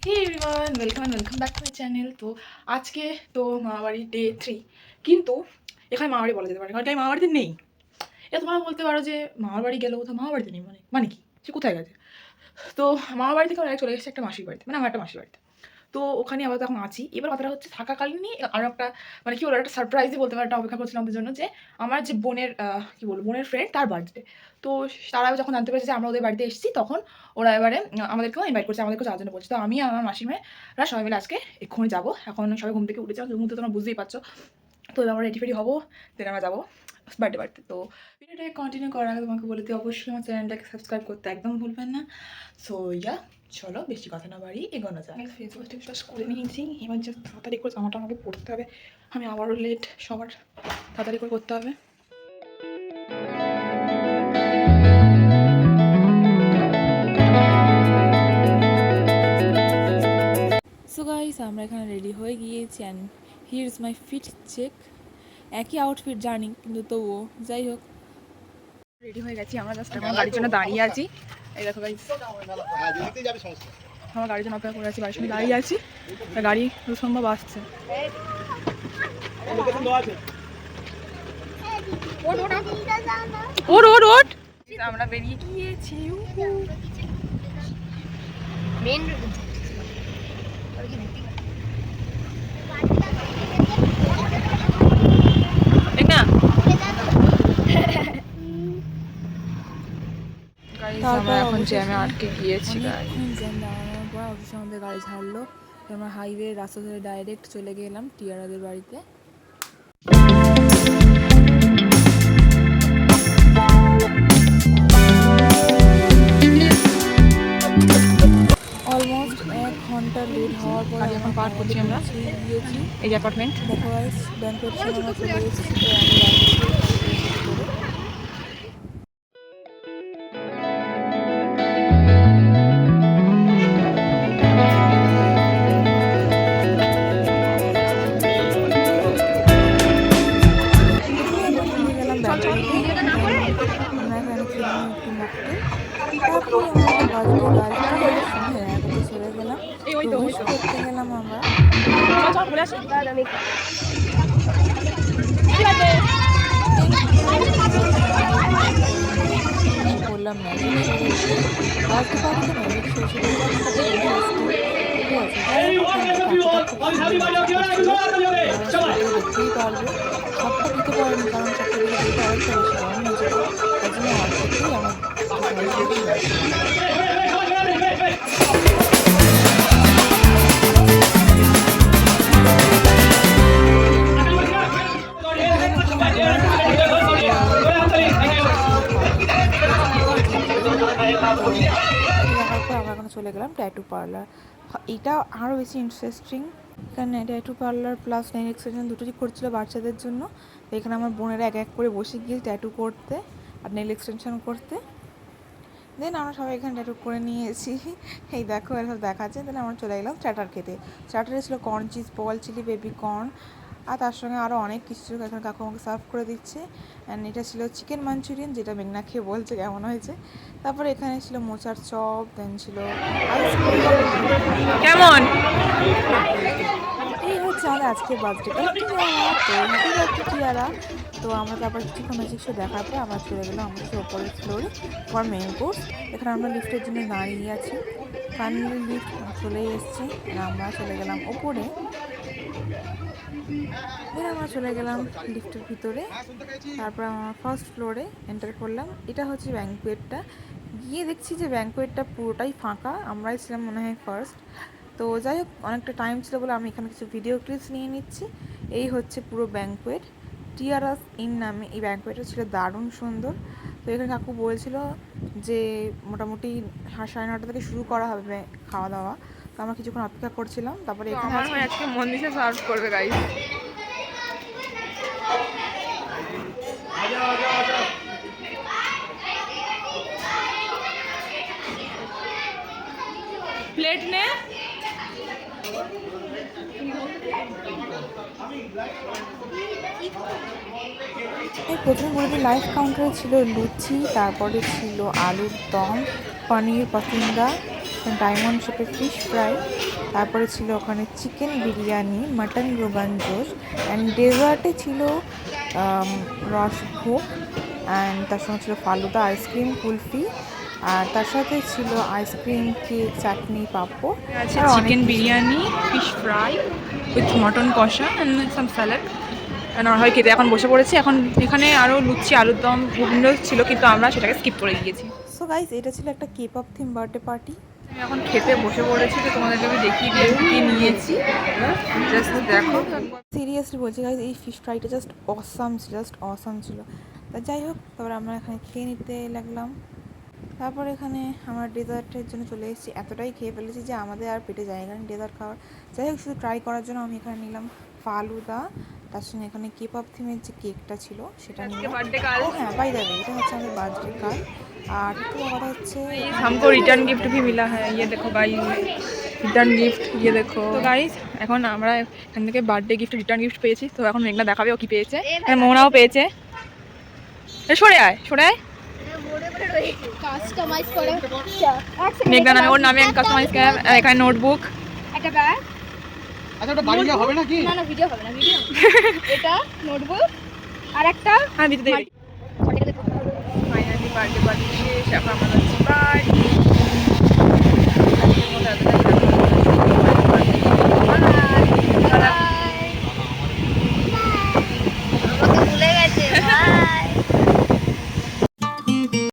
Hey everyone, welcome back to my channel. তো আজকে তো মামাবাড়ি ডে 3, কিন্তু এখানে মামাবাড়ি বলা যেতে পারে কারণ আমি মামাবাড়িতে নেই। এটা তোমরা বলতে পারো যে মামার বাড়ি গেলেও তো মামাবাড়িতে নেই, মানে কি, সে কোথায় গেছে? তো মামাবাড়ি থেকে ওরা চলে এসেছে একটা মাসির বাড়িতে, মানে আমার একটা মাসির বাড়িতে। তো ওখানে আবার এখন আছি। এবার কথাটা হচ্ছে থাকাকালীনই আরও একটা, মানে কি বলবো, একটা সারপ্রাইজই বলতে পারে, একটা অপেক্ষা করছিলাম ওদের জন্য, যে আমার যে বোনের কি বলবো, বোনের ফ্রেন্ড, তার বার্থডে। তো তারা যখন জানতে পেরেছে যে আমরা ওদের বাড়িতে এসেছি, তখন ওরা এবারে আমাদেরকেও ইনভাইট করছে, আমাদেরকেও যাওয়ার জন্য বলছে। তো আমি আর আমার মাসিমেরা সবাই মিলে আজকে এক্ষুনি যাবো। এখন সবাই ঘুম থেকে উঠেছে, ঘুম থেকে তোমরা বুঝতেই পারছো। তো এবার আমরা রেডি ফেডি হবো, দেন আমরা যাবো বাড়িতে। তো ভিডিওটাকে কন্টিনিউ করার আগে তোমাকে বলে দিই, অবশ্যই আমার চ্যানেলটাকে সাবস্ক্রাইব করতে একদম ভুলবেন না। সো ইয়া, চলো বেশি কথা না বাড়ি এগোনো যায়। ফেস ওয়াশ টেস ওয়াশ করে নিয়েছি, এবার জাস্ট তাড়াতাড়ি করে জামাটা আমাকে পড়তে হবে। আমি আবারও লেট, সবার তাড়াতাড়ি করে করতে হবে। সো গাইস, আমরা এখানে রেডি হয়ে গিয়েছি and here is my fit check. একই আউটফিট জানি, কিন্তু তবুও যাই হোক, রেডি হয়ে গেছি। আমরা জাস্ট আমার গাড়ির জন্য দাঁড়িয়ে আছি। এই দেখো গাইস, আমার গাড়ির জন্য অপেক্ষা করে আছি, বাড়ির সামনে দাঁড়িয়ে আছি। গাড়ি সম্ভব আসছে। আমরা বেরিয়ে গিয়েছি। আমরা এখন জ্যামে আটকে গিয়েছি। জ্যাম দাঁড়ানোর পর অবশ্যই আমাদের গাড়ি ছাড়লো। আমরা হাইওয়ে রাস্তা ধরে ডাইরেক্ট চলে গেলাম টিয়ারাদের বাড়িতে। অলমোস্ট 1 ঘন্টা লেট হওয়ার পর এখন পার করছি আমরা গিয়েছি এই যে অ্যাপার্টমেন্ট। দেখো গাইস, ব্যাংকোয়েট সেন্টারে আমরা চলে এসেছি। তো আমি গেলাম ব্যাংকোয়েটে। আমরা এখানে খেলাম একটু মুক্তি। তারপরে আমাদের বাজে গাড়িতে সঙ্গে চলে গেলাম, উইশ করতে গেলাম আমরা। বললাম ম্যাজিক শো দেখতে, বাজতে পারিতে ম্যাজিক শো ছিল, ঠিক আছে। যাই হোক, কাকুটা খুব দেখতেই পারবে। সবটা দিতে পারেনি, কারণ সবটা দিকে দিতে অনেকটা বেশি গরম হয়েছিল। তার জন্য অল্পতেই আমার দেখার পর আমরা এখন চলে গেলাম ট্যাটু পার্লার। এটা আরও বেশি ইন্টারেস্টিং। এখানে tattoo parlour plus nail extension দুটোই করছিল বাচ্চাদের জন্য। তো এখানে আমার বোনেরা এক এক করে বসে গিয়ে ট্যাটু করতে আর নেল এক্সটেনশন করতে। দেন আমরা সবাই এখানে ট্যাটু করে নিয়েছি। এই দেখো, এসব দেখাচ্ছে। দেন আমরা চলে গেলাম স্টার্টার খেতে। স্টার্টারে ছিল corn cheese ball, chilli baby corn, আর তার সঙ্গে আরও অনেক কিছু এখানে কাকু আমাকে সার্ভ করে দিচ্ছে। অ্যান্ড এটা ছিল চিকেন মাঞ্চুরিয়ান, যেটা মেঘনা খেয়ে বলছে কেমন হয়েছে। তারপরে এখানে ছিল মোচার চপ, দেন ছিল কেমন। এই হচ্ছে আমাদের আজকের বার্থডে টিয়ারা। তো আমরা তারপর কিছুক্ষণ ম্যাজিক শো দেখার পর আমরা চলে গেলাম আমাদের ওপরের ফ্লোরে ফর মেন কোর্স। এখানে আমরা লিফটের জন্য দাঁড়িয়ে আছি। ফাইনালি লিফট চলে এসেছি, আমরা চলে গেলাম ওপরে। দেন আমরা চলে গেলাম লিফটের ভিতরে। তারপর আমরা ফার্স্ট ফ্লোরে এন্টার করলাম। এটা হচ্ছে ব্যাংকুয়েটটা। গিয়ে দেখছি যে ব্যাংকুয়েটটা পুরোটাই ফাঁকা, আমরাই ছিলাম মনে হয় ফার্স্ট। তো যাই হোক, অনেকটা টাইম ছিল বলে আমি এখানে কিছু ভিডিও ক্লিপস নিয়ে নিচ্ছি। এই হচ্ছে পুরো ব্যাংকুয়েট। টিয়ারাস ইন নামে এই ব্যাংকুয়েটটা ছিল দারুণ সুন্দর। তো এখানে কাকু বলছিল যে মোটামুটি 9:30 থেকে শুরু করা হবে খাওয়া দাওয়া। তো আমরা কিছুক্ষণ অপেক্ষা করছিলাম। তারপরে এখানে আজকে মন্দিরে সার্ভ করবে গাইস। প্লেট নে। প্রথমে বলতে লাইভ কাউন্টারে ছিল লুচি, তারপরে ছিল আলুর দম, পনির পাসিন্দা, ডায়মন্ড শেপের ফিশ ফ্রাই, তারপরে ছিল ওখানে chicken biryani, mutton rogan josh, and ডেজার্টে ছিল রসভোগ, অ্যান্ড তার সঙ্গে ছিল ফালুদা, আইসক্রিম, কুলফি, আর তার সাথে ছিল আইসক্রিম, কেক, চাটনি, পাঁপড়, আছে আর অনেক চিকেন কিছু। Biryani, fish fry with mutton কষা অ্যান্ড সাম স্যালাড। আমরা হয় খেতে এখন বসে পড়েছি। এখন এখানে আরও লুচি, আলুর দম, ঘুগনিও ছিল, কিন্তু আমরা সেটাকে স্কিপ করে গিয়েছি। সো গাইস, এটা ছিল একটা K pop theme birthday party. আমি এখন খেতে বসে পড়েছি, তো তোমাদেরকে আমি দেখিয়ে দিয়ে কী নিয়েছি জাস্ট দেখো। সিরিয়াসলি বলছি গাইস, এই ফিশ ফ্রাইটা জাস্ট অসাম ছিল। তা যাই হোক, তারপরে আমরা এখানে খেয়ে নিতে লাগলাম। তারপর এখানে আমরা ডেজার্টের জন্য চলে এসেছি। এতটাই খেয়ে ফেলেছি যে আমাদের আর পেটে জায়গা নেই ডেজার্ট খাওয়ার। যাই হোক, শুধু ট্রাই করার জন্য আমি এখানে নিলাম ফালুদা, তার সঙ্গে এখানে কে পপ থিমের যে কেকটা ছিল সেটা নিলাম। ও হ্যাঁ, বাই দ্য ওয়ে, এটা হচ্ছে আমাদের বার্থডে কার্ড। আর একটা কথা হচ্ছে, हमको रिटर्न गिफ्ट भी मिला है, ये देखो गाइस, রিটার্ন গিফট, ये দেখো। তো গাইস, এখন আমরা এখান থেকে বার্থডে গিফট, রিটার্ন গিফট পেয়েছি। তো এখন মেঘনা দেখাবে ও কি পেয়েছে। মোহনাও পেয়েছে। সরে আয়, সরে আয়। কাস্টমাইজ করে মেঘনা নামে, ওর নামে কাস্টমাইজ এখানে নোটবুক, একটা ব্যাগ। আচ্ছা, ওটা বাড়ি যাওয়া হবে নাকি? না না, ভিডিও হবে না, ভিডিও। এটা নোটবুক আর একটা হ্যাঁ দিতে দেবে। ফাইনালি বার্থডে পার্টি শেষ, এখন আমরা যাচ্ছি বাড়ি।